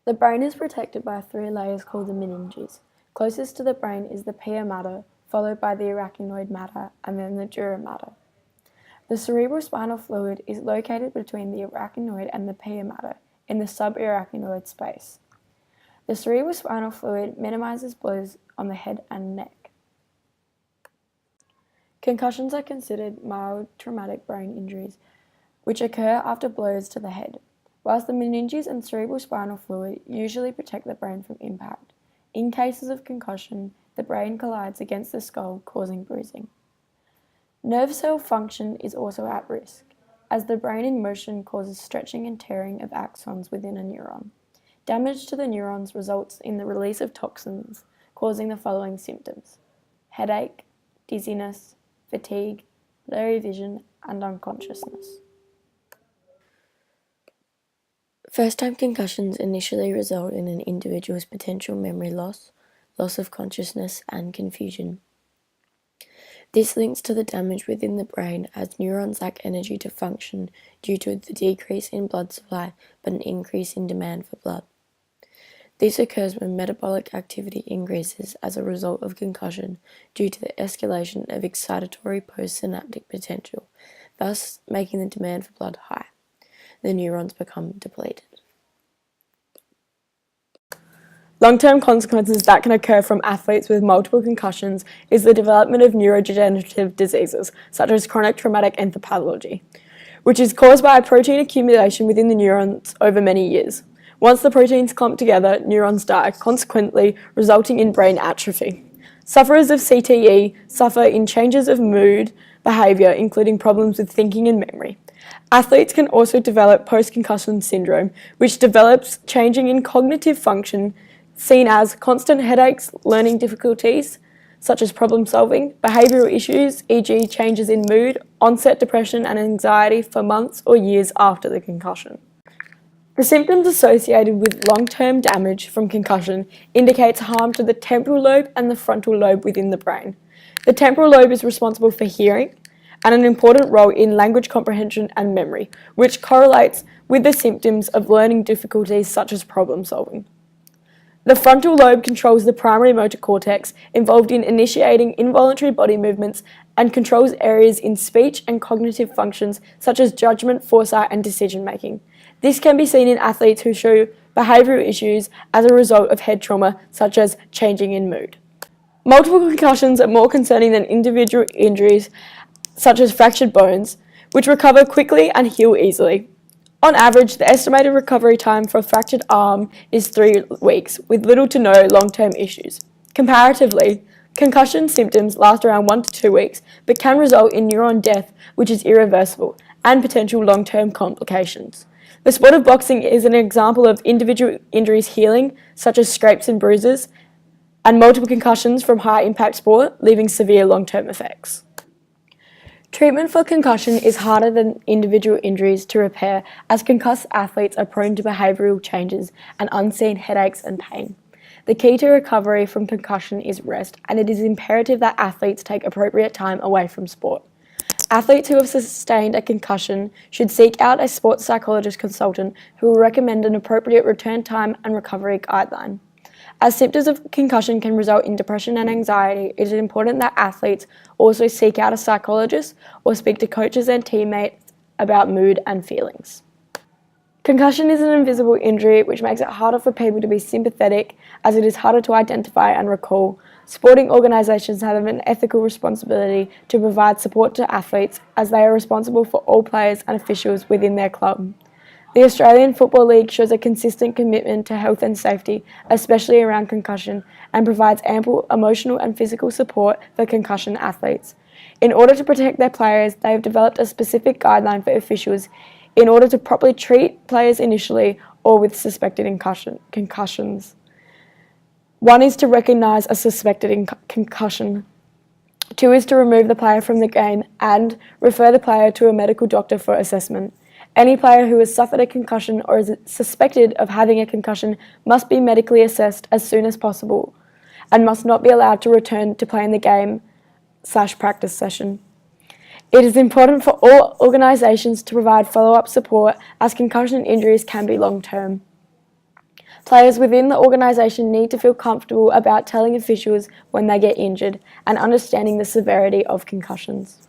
The brain is protected by three layers called the meninges. Closest to the brain is the pia mater, followed by the arachnoid mater, and then the dura mater. The cerebrospinal fluid is located between the arachnoid and the pia mater in the subarachnoid space. The cerebrospinal fluid minimizes blows on the head and neck. Concussions are considered mild traumatic brain injuries, which occur after blows to the head. Whilst the meninges and cerebrospinal fluid usually protect the brain from impact, in cases of concussion, the brain collides against the skull, causing bruising. Nerve cell function is also at risk, as the brain in motion causes stretching and tearing of axons within a neuron. Damage to the neurons results in the release of toxins, causing the following symptoms: headache, dizziness, fatigue, blurry vision, and unconsciousness. First-time concussions initially result in an individual's potential memory loss, loss of consciousness, and confusion. This links to the damage within the brain as neurons lack energy to function due to the decrease in blood supply but an increase in demand for blood. This occurs when metabolic activity increases as a result of concussion due to the escalation of excitatory postsynaptic potential, thus making the demand for blood high. The neurons become depleted. Long-term consequences that can occur from athletes with multiple concussions is the development of neurodegenerative diseases, such as chronic traumatic encephalopathy, which is caused by a protein accumulation within the neurons over many years. Once the proteins clump together, neurons die, consequently resulting in brain atrophy. Sufferers of CTE suffer in changes of mood, behaviour, including problems with thinking and memory. Athletes can also develop post-concussion syndrome, which develops changing in cognitive function seen as constant headaches, learning difficulties, such as problem solving, behavioural issues, e.g. changes in mood, onset depression and anxiety for months or years after the concussion. The symptoms associated with long-term damage from concussion indicates harm to the temporal lobe and the frontal lobe within the brain. The temporal lobe is responsible for hearing and an important role in language comprehension and memory, which correlates with the symptoms of learning difficulties such as problem solving. The frontal lobe controls the primary motor cortex, involved in initiating involuntary body movements, and controls areas in speech and cognitive functions such as judgment, foresight, and decision-making. This can be seen in athletes who show behavioural issues as a result of head trauma, such as changing in mood. Multiple concussions are more concerning than individual injuries, such as fractured bones, which recover quickly and heal easily. On average, the estimated recovery time for a fractured arm is 3 weeks, with little to no long-term issues. Comparatively, concussion symptoms last around 1 to 2 weeks, but can result in neuron death, which is irreversible, and potential long-term complications. The sport of boxing is an example of individual injuries healing, such as scrapes and bruises, and multiple concussions from high-impact sport, leaving severe long-term effects. Treatment for concussion is harder than individual injuries to repair, as concussed athletes are prone to behavioural changes and unseen headaches and pain. The key to recovery from concussion is rest, and it is imperative that athletes take appropriate time away from sport. Athletes who have sustained a concussion should seek out a sports psychologist consultant who will recommend an appropriate return time and recovery guideline. As symptoms of concussion can result in depression and anxiety, it is important that athletes also seek out a psychologist or speak to coaches and teammates about mood and feelings. Concussion is an invisible injury which makes it harder for people to be sympathetic, as it is harder to identify and recall. Sporting organisations have an ethical responsibility to provide support to athletes, as they are responsible for all players and officials within their club. The Australian Football League shows a consistent commitment to health and safety, especially around concussion, and provides ample emotional and physical support for concussion athletes. In order to protect their players, they have developed a specific guideline for officials in order to properly treat players initially or with suspected concussions. One is to recognise a suspected concussion. 2 is to remove the player from the game and refer the player to a medical doctor for assessment. Any player who has suffered a concussion or is suspected of having a concussion must be medically assessed as soon as possible and must not be allowed to return to play in the game/practice session. It is important for all organisations to provide follow-up support, as concussion injuries can be long-term. Players within the organisation need to feel comfortable about telling officials when they get injured and understanding the severity of concussions.